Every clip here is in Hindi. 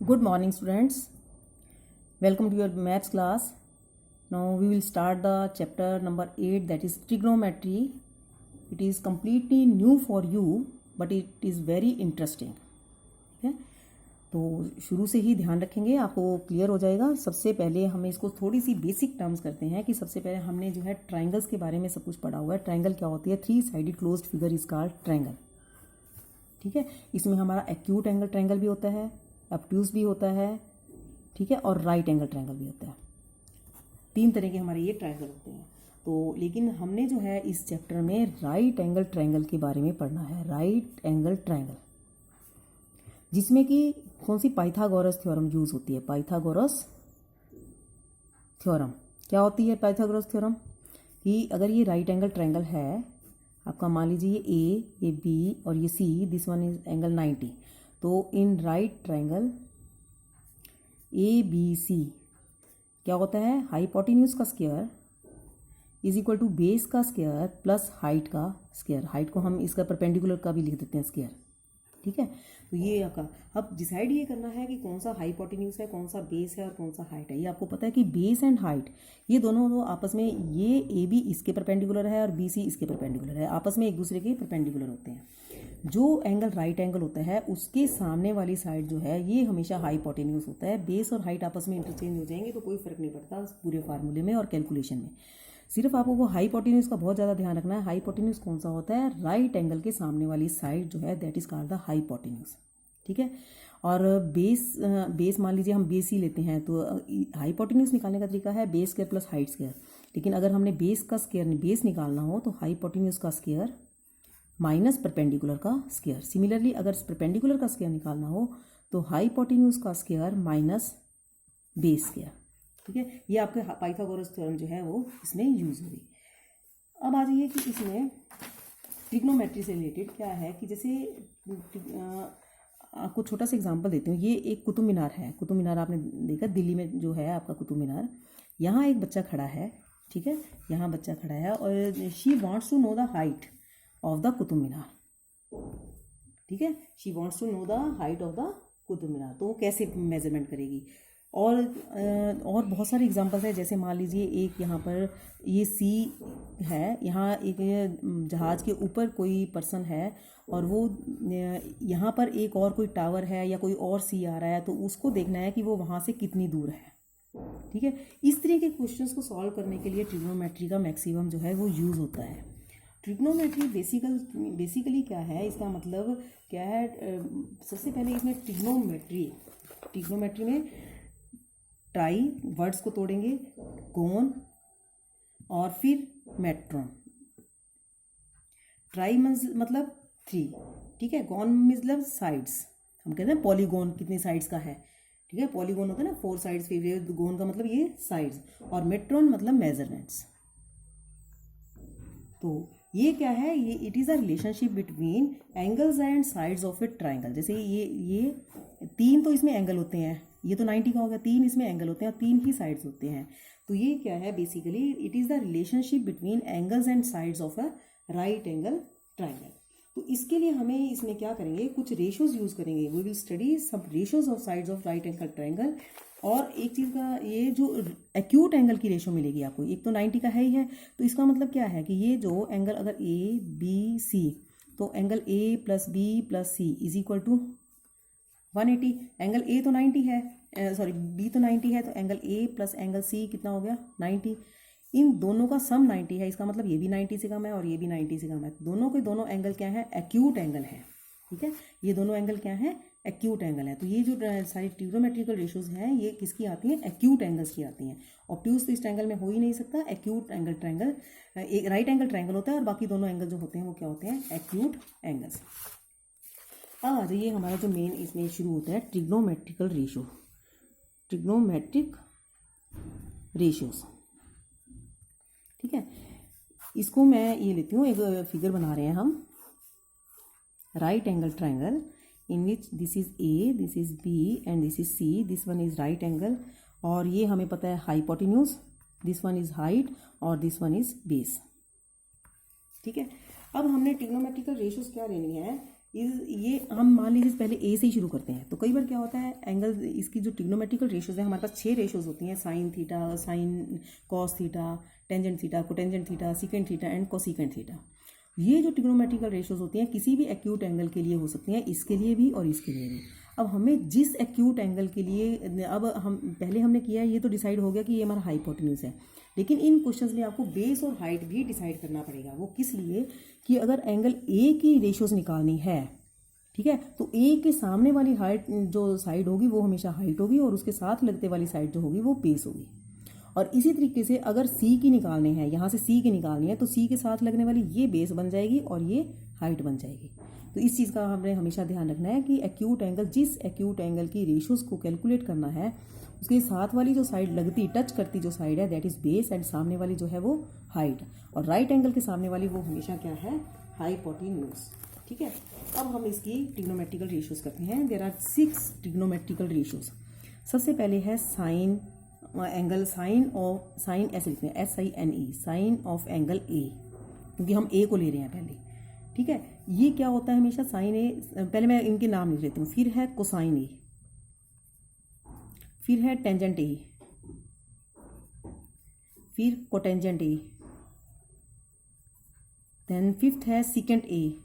Good morning, students. Welcome to your maths class. Now we will start the chapter number 8, that is trigonometry. It is completely new for you, but it is very interesting. ठीक है, तो शुरू से ही ध्यान रखेंगे, आपको क्लियर हो जाएगा. सबसे पहले हमें इसको थोड़ी सी बेसिक टर्म्स करते हैं कि सबसे पहले हमने जो है ट्राइंगल्स के बारे में सब कुछ पढ़ा हुआ है. ट्राइंगल क्या होती है? 3 sided closed figure is called triangle. ठीक है, इसमें हमारा एक्यूट एंगल ट्राइंगल भी होता है, ऑब्ट्यूज भी होता है, ठीक है, और राइट एंगल ट्रायंगल भी होता है. 3 तरह के हमारे ये ट्रायंगल होते हैं. तो लेकिन हमने जो है इस चैप्टर में राइट एंगल ट्रायंगल के बारे में पढ़ना है. राइट एंगल ट्रायंगल जिसमें कि कौन सी पाइथागोरस थ्योरम यूज होती है. पाइथागोरस थ्योरम क्या होती है? पाइथागोरस थ्योरम कि अगर ये राइट एंगल ट्रायंगल है आपका, मान लीजिए ये बी और ये C, this one is angle 90. तो in right triangle A B C क्या होता है? हाइपोटेन्यूज का square is equal to base का स्क्वायर प्लस हाइट का स्क्वायर. हाइट को हम इसका परपेंडिकुलर का भी लिख देते हैं स्क्वायर. ठीक है, तो ये आपका अब डिसाइड ये करना है कि कौन सा हाइपोटेन्यूज है, कौन सा बेस है और कौन सा हाइट है. ये आपको पता है कि बेस एंड हाइट ये दोनों तो आपस में, ये ए बी इसके परपेंडिकुलर है और बी सी इसके परपेंडिकुलर है, आपस में एक दूसरे के परपेंडिकुलर होते हैं. जो एंगल राइट एंगल होता है उसके सामने वाली साइड जो है ये हमेशा हाइपोटेन्यूज होता है. बेस और हाइट आपस में इंटरचेंज हो जाएंगे तो कोई फर्क नहीं पड़ता पूरे फार्मूले में और कैलकुलेशन में. सिर्फ आपको वो हाइपोटेन्यूज का बहुत ज़्यादा ध्यान रखना है. हाइपोटेन्यूज कौन सा होता है? राइट एंगल के सामने वाली साइड जो है that is called the hypotenuse. ठीक है, और बेस मान लीजिए हम बेस ही लेते हैं तो हाइपोटेन्यूज निकालने का तरीका है base square plus height square. लेकिन अगर हमने बेस का स्क्वायर बेस निकालना हो तो हाइपोटेन्यूज का स्क्वायर माइनस परपेंडिकुलर का स्क्वायर. सिमिलरली अगर परपेंडिकुलर का स्क्वायर निकालना हो तो हाइपोटेन्यूज का स्क्वायर माइनस बेस स्क्वायर. ठीक है, ये आपके पाइथागोरस थ्योरम जो है वो इसमें यूज होगी. अब आ जाइए कि इसमें ट्रिग्नोमेट्री से रिलेटेड क्या है कि जैसे आपको छोटा सा एग्जांपल देती हूँ. ये एक कुतुब मीनार है. कुतुब मीनार आपने देखा दिल्ली में जो है आपका कुतुब मीनार. यहाँ एक बच्चा खड़ा है. ठीक है, यहाँ बच्चा खड़ा है और she wants to know the height of the Qutub Minar. ठीक है, she wants to know the height of the Qutub Minar. तो वो कैसे मेजरमेंट करेगी? और बहुत सारे एग्जांपल्स हैं. जैसे मान लीजिए एक यहाँ पर ये सी है, यहाँ एक जहाज़ के ऊपर कोई पर्सन है और वो यहाँ पर एक और कोई टावर है या कोई और सी आ रहा है, तो उसको देखना है कि वो वहाँ से कितनी दूर है. ठीक है, इस तरह के क्वेश्चंस को सॉल्व करने के लिए ट्रिग्नोमेट्री का मैक्सिमम जो है वो यूज़ होता है. ट्रिग्नोमेट्री बेसिकली क्या है, इसका मतलब क्या है? सबसे पहले इसमें ट्रिग्नोमेट्री में ट्राई वर्ड्स को तोड़ेंगे, गोन और फिर मेट्रॉन. ट्राई मतलब 3. ठीक है, गोन मतलब साइड्स. हम कहते हैं पॉलीगोन कितनी साइड्स का है. ठीक है, पॉलीगोन होता है ना 4 साइड्स पे, गोन का मतलब ये साइड्स. और मेट्रॉन मतलब मेजरमेंट्स. तो ये क्या है? ये it is a relationship between angles and sides of A triangle. जैसे ये 3 तो इसमें एंगल होते हैं, ये तो 90 का हो गया. 3 इसमें एंगल होते हैं और 3 ही साइड्स होते हैं. तो ये क्या है? Basically it is the relationship between angles and sides of a right angle triangle. तो इसके लिए हमें इसमें क्या करेंगे? कुछ रेशोज यूज करेंगे. वी विल स्टडी सब ratios of sides of right angle triangle. और एक चीज़ का, ये जो एक्यूट एंगल की रेशो मिलेगी आपको, एक तो 90 का है ही है. तो इसका मतलब क्या है कि ये जो एंगल अगर ए बी सी, तो angle A plus B plus C is equal to 180. Angle A तो 90 है, सॉरी बी तो 90 है, तो angle A plus angle C कितना हो गया? 90. इन दोनों का सम 90 है. इसका मतलब ये भी 90 से कम है और ये भी 90 से कम है. दोनों के दोनों एंगल क्या है? एक्यूट एंगल है. ठीक है, ये दोनों एंगल क्या है? एक्यूट एंगल है. तो ये जो सारी ट्रिग्नोमेट्रिकल रेशोज हैं ये किसकी आती हैं? एक्यूट एंगल्स की आती हैं. ऑब्ट्यूज तो इस ट्रायंगल में हो ही नहीं सकता. एक्यूट एंगल ट्रायंगल एक राइट एंगल ट्रायंगल होता है और बाकी दोनों एंगल जो होते हैं वो क्या होते हैं? Acute angles. अब आ जाइए हमारा जो मेन इसमें शुरू होता है ट्रिग्नोमेट्रिकल रेशो. Trigonometric ratios. ठीक है, इसको मैं ये लेती हूँ, एक फिगर बना रहे हैं हम. Right angle triangle in which this is A, this is B and this is C. This one is right angle और ये हमें पता है hypotenuse. This one is height और दिस वन इज बेस. ठीक है, अब हमने ट्रिग्नोमेट्रिकल रेशियोज क्या लेनी है ये हम मान लीजिए पहले ए से ही शुरू करते हैं। तो कई बार क्या होता है, एंगल इसकी जो ट्रिग्नोमेट्रिकल रेशियोज है, हमारे पास 6 रेशियोज होती हैं, sine theta, sine cos theta, tangent theta, cotangent theta, secant theta and cosecant theta. ये जो ट्रिग्नोमेट्रिकल रेशियोज होती हैं किसी भी एक्यूट एंगल के लिए हो सकती हैं, इसके लिए भी और इसके लिए भी। अब हमें जिस एक्यूट एंगल के लिए, अब हम पहले हमने किया है, ये तो डिसाइड हो गया कि ये हमारा हाइपोटेन्यूज है, लेकिन इन क्वेश्चंस में आपको बेस और हाइट भी डिसाइड करना पड़ेगा। वो किस लिए कि अगर एंगल ए की रेशियोज निकालनी है, ठीक है, तो ए के सामने वाली हाइट जो साइड होगी वो हमेशा हाइट होगी और उसके साथ लगते वाली साइड जो होगी वो बेस होगी। और इसी तरीके से अगर सी की निकालनी है, यहाँ से सी की निकालनी है, तो सी के साथ लगने वाली ये बेस बन जाएगी और ये हाइट बन जाएगी। तो इस चीज़ का हमने हमेशा ध्यान रखना है कि एक्यूट एंगल, जिस एक्यूट एंगल की रेशियोज को कैलकुलेट करना है, उसके साथ वाली जो साइड लगती, टच करती जो साइड है दैट इज बेस, एंड सामने वाली जो है वो हाइट, और राइट एंगल के सामने वाली वो हमेशा क्या है, हाइपोटेन्यूज। ठीक है, अब हम इसकी ट्रिग्नोमेट्रिकल रेशियोज करते हैं। There are 6 trigonometrical ratios. सबसे पहले है साइन एंगल, साइन ऐसे लिखते हैं, SINE, sine of angle A, क्योंकि हम ए को ले रहे हैं पहले। ठीक है, ये क्या होता है हमेशा, साइन ए, पहले मैं इनके नाम लिख लेती हूँ। फिर है कोसाइन ए, फिर है टेंजेंट ए, फिर कोटेंजेंट ए, देन फिफ्थ है सीकेंट ए,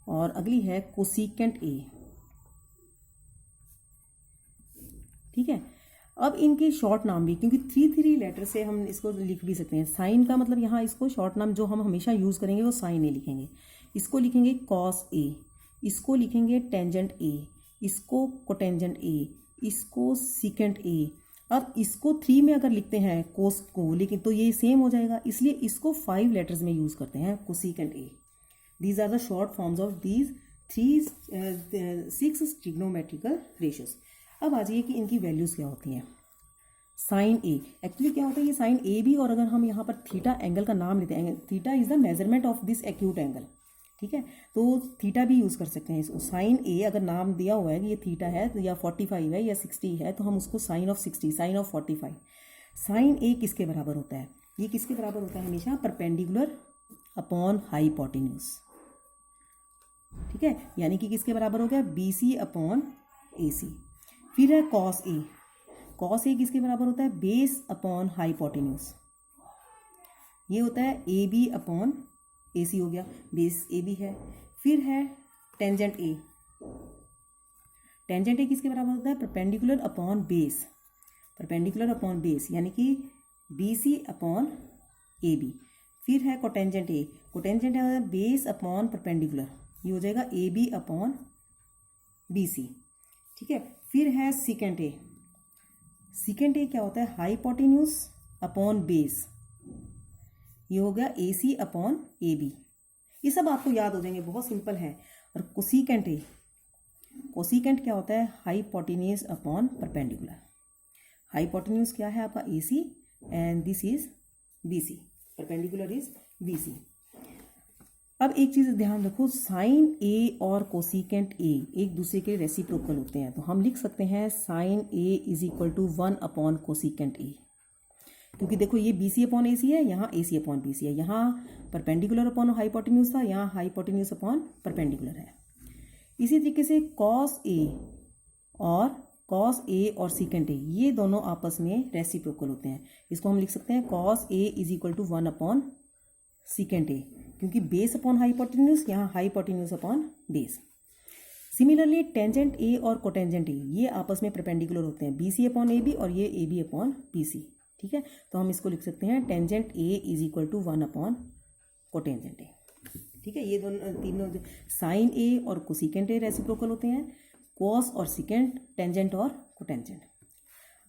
और अगली है कोसीकेंट ए। ठीक है, अब इनके शॉर्ट नाम भी, क्योंकि 3 लेटर से हम इसको लिख भी सकते हैं। साइन का मतलब यहाँ इसको शॉर्ट नाम जो हम हमेशा यूज़ करेंगे वो साइन ए लिखेंगे, इसको लिखेंगे कॉस ए, इसको लिखेंगे टेंजेंट ए, इसको कोटेंजेंट ए, इसको सीकेंट ए। अब इसको 3 में अगर लिखते हैं कोस को, लेकिन तो ये सेम हो जाएगा, इसलिए इसको 5 लेटर्स में यूज़ करते हैं, cosecant A. These are the short forms of these 6 trigonometrical ratios. अब आ जाइए कि इनकी वैल्यूज़ क्या होती हैं। साइन ए, एक्चुअली क्या होता है ये साइन ए भी, और अगर हम यहाँ पर थीटा एंगल का नाम लेते हैं, theta is the measurement of this acute angle. ठीक है, तो थीटा भी यूज़ कर सकते हैं इसको। साइन ए अगर नाम दिया हुआ है कि ये थीटा है तो या 45 है या 60 है, तो हम उसको sine of 60, sine of 45। Sine A किसके बराबर होता है, ये किसके बराबर होता है हमेशा, परपेंडिकुलर अपॉन हाइपोटेन्यूज। ठीक है, यानी कि किसके बराबर हो गया, BC अपॉन AC। फिर है कॉस ए, कॉस ए किसके बराबर होता है, बेस अपॉन हाइपोटेन्यूज। ये होता है AB अपॉन AC हो गया, बेस AB है। फिर है टेंजेंट ए, टेंजेंट ए किसके बराबर होता है, perpendicular upon base, perpendicular upon base, यानी कि BC अपॉन AB। फिर है कोटेंजेंट ए, कोटेंजेंट है बेस अपॉन परपेंडिकुलर, ये हो जाएगा AB अपॉन BC। ठीक है, फिर है सीकेंट ए, सीकेंट ए क्या होता है, हाइपोटेन्यूज अपॉन बेस, ये हो गया AC अपॉन AB। ये सब आपको याद हो जाएंगे, बहुत सिंपल है। और कोसीकेंट ए, कोसीकेंट क्या होता है, हाइपोटेन्यूज अपॉन परपेंडिकुलर। हाइपोटेन्यूज क्या है आपका AC and this is BC, perpendicular is BC। अब एक चीज़ ध्यान रखो, साइन ए और कोसीकेंट ए एक दूसरे के रेसिप्रोकल होते हैं, तो हम लिख सकते हैं sine A is equal to 1 upon cosecant A, क्योंकि देखो ये BC अपॉन AC है, यहाँ AC अपॉन BC है, यहाँ परपेंडिकुलर अपॉन हाइपोटेन्यूज था, यहाँ हाइपोटेन्यूज अपॉन परपेंडिकुलर है। इसी तरीके से कॉस ए और सीकेंट ए ये दोनों आपस में रेसिप्रोकल होते हैं, इसको हम लिख सकते हैं cos A is equal to 1 upon secant A, क्योंकि बेस अपॉन हाइपोटेन्यूज, यहाँ hypotenuse upon base. Similarly tangent A और कोटेंजेंट ए ये आपस में परपेंडिकुलर होते हैं, BC अपॉन AB और ये AB अपॉन BC। ठीक है, तो हम इसको लिख सकते हैं tangent A is equal to 1 upon cotangent A. ठीक है, ये दोनों तीनों साइन ए और कोसीकेंट ए रेसिप्रोकल होते हैं, कॉस और सीकेंट, टेंजेंट और कोटेंजेंट।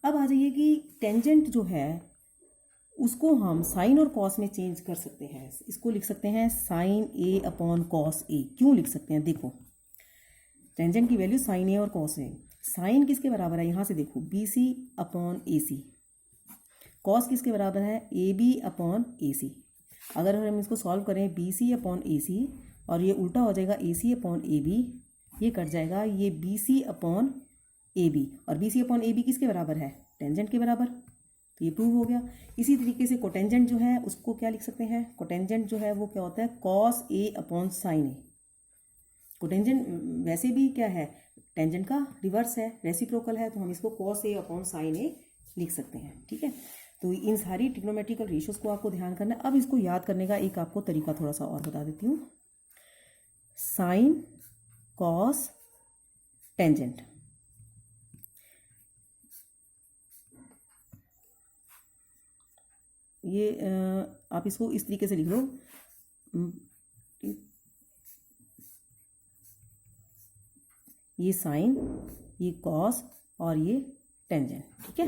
अब आ जाइए कि टेंजेंट जो है उसको हम साइन और कॉस में चेंज कर सकते हैं, इसको लिख सकते हैं sine A upon cos A. क्यों लिख सकते हैं, देखो टेंजेंट की वैल्यू साइन ए और कॉस ए। साइन किसके बराबर है, यहाँ से देखो BC अपॉन AC, कॉस किसके बराबर है, AB अपॉन AC। अगर हम इसको सॉल्व करें BC अपॉन AC और ये उल्टा हो जाएगा AC अपॉन AB, ये कट जाएगा, ये BC अपॉन AB, और BC अपॉन AB किसके बराबर है, टेंजेंट के बराबर, तो ये प्रूव हो गया। इसी तरीके से कोटेंजेंट जो है उसको क्या लिख सकते हैं, कोटेंजेंट जो है वो क्या होता है, cos A upon sine A. Cotangent वैसे भी क्या है, टेंजेंट का रिवर्स है, रेसिप्रोकल है, तो हम इसको कॉस ए अपॉन साइन ए लिख सकते हैं। ठीक है, तो इन सारी ट्रिग्नोमेट्रिकल रेशियोज को आपको ध्यान करना है। अब इसको याद करने का एक आपको तरीका थोड़ा सा और बता देती हूँ। साइन कॉस टेंजेंट, ये आप इसको इस तरीके से लिख लो, ये साइन, ये कॉस और ये टेंजेंट। ठीक है,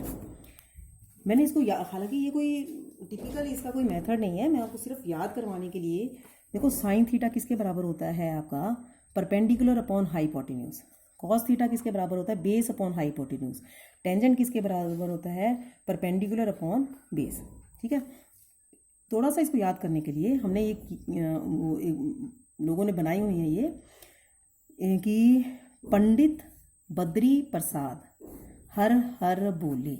मैंने इसको हालांकि ये कोई टिपिकल इसका कोई मेथड नहीं है, मैं आपको सिर्फ याद करवाने के लिए। देखो साइन थीटा किसके बराबर होता है आपका, perpendicular upon hypotenuse. Cos theta किसके बराबर होता है, बेस अपॉन हाइपोटेन्यूज। टेंजेंट किसके बराबर होता है, परपेंडिकुलर अपॉन बेस। ठीक है, थोड़ा सा इसको याद करने के लिए हमने लोगों ने बनाई हुई है ये कि पंडित बद्री प्रसाद हर हर बोले,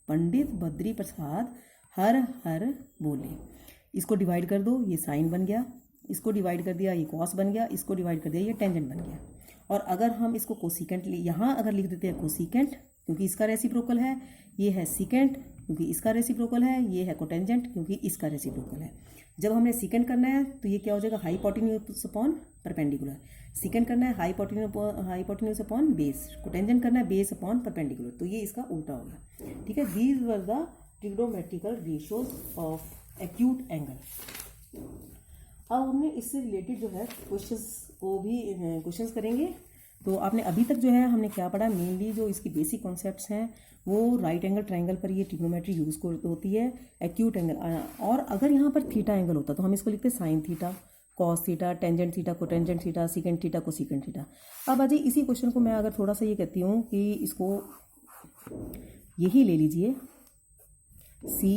पंडित बद्री प्रसाद हर हर बोले। इसको डिवाइड कर दो, ये साइन बन गया, इसको डिवाइड कर दिया, ये कॉस बन गया, इसको डिवाइड कर दिया, ये टेंजेंट बन गया। और अगर हम इसको कोसिकेंट यहाँ अगर लिख देते हैं कोसिकेंट, क्योंकि इसका रेसिप्रोकल है, ये है सिकेंट क्योंकि इसका रेसिप्रोकल है, ये है कोटेंजेंट क्योंकि इसका रेसिप्रोकल है। जब हमने सिकेंट करना है तो ये क्या हो जाएगा, हाइपोटेन्यूज अपॉन परपेंडिकुलर। सिकेंट करना है हाइपोटेन्यूज अपॉन बेस, कोटेंजेंट करना है बेस अपॉन परपेंडिकुलर, तो ये इसका उल्टा हो गया। ठीक है, these were the trigonometrical ratios of acute angle. अब हमने इससे रिलेटेड जो है क्वेश्चंस करेंगे। तो आपने अभी तक जो है हमने क्या पढ़ा, मेनली जो इसकी बेसिक कॉन्सेप्ट्स हैं वो राइट एंगल ट्रायंगल पर ये ट्रिग्नोमेट्री यूज होती है, एक्यूट एंगल। और अगर यहाँ पर थीटा एंगल होता तो हम इसको लिखते sine theta, cos theta, tangent theta, cotangent theta, secant theta, cosecant theta. अब अजय इसी क्वेश्चन को मैं अगर थोड़ा सा ये कहती हूँ कि इसको यही ले लीजिए सी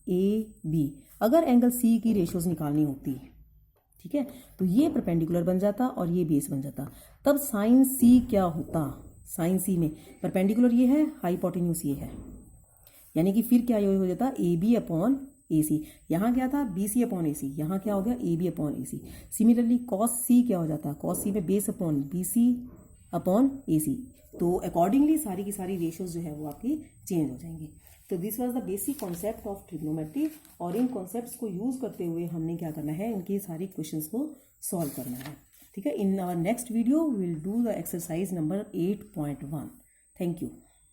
ए बी, अगर एंगल सी की रेशियोज निकालनी होती, ठीक है, तो ये परपेंडिकुलर बन जाता और ये बेस बन जाता। तब साइन सी क्या होता, साइन सी में परपेंडिकुलर ये है, हाइपोटेन्यूज ये है, यानी कि फिर क्या ये हो जाता ए बी अपॉन ए सी। यहाँ क्या था, बी सी अपॉन ए सी, यहाँ क्या हो गया A B upon A C. Similarly cos C क्या हो जाता, कॉस सी में base upon B C upon A C. तो अकॉर्डिंगली सारी की सारी रेशियोज जो है वो आपकी चेंज हो जाएंगी। तो this was the basic concept of trigonometry, और इन कॉन्सेप्ट्स को यूज करते हुए हमने क्या करना है, इनके सारी क्वेश्चंस को सॉल्व करना है। ठीक है, in our next video will do the exercise number 8.1। Thank you.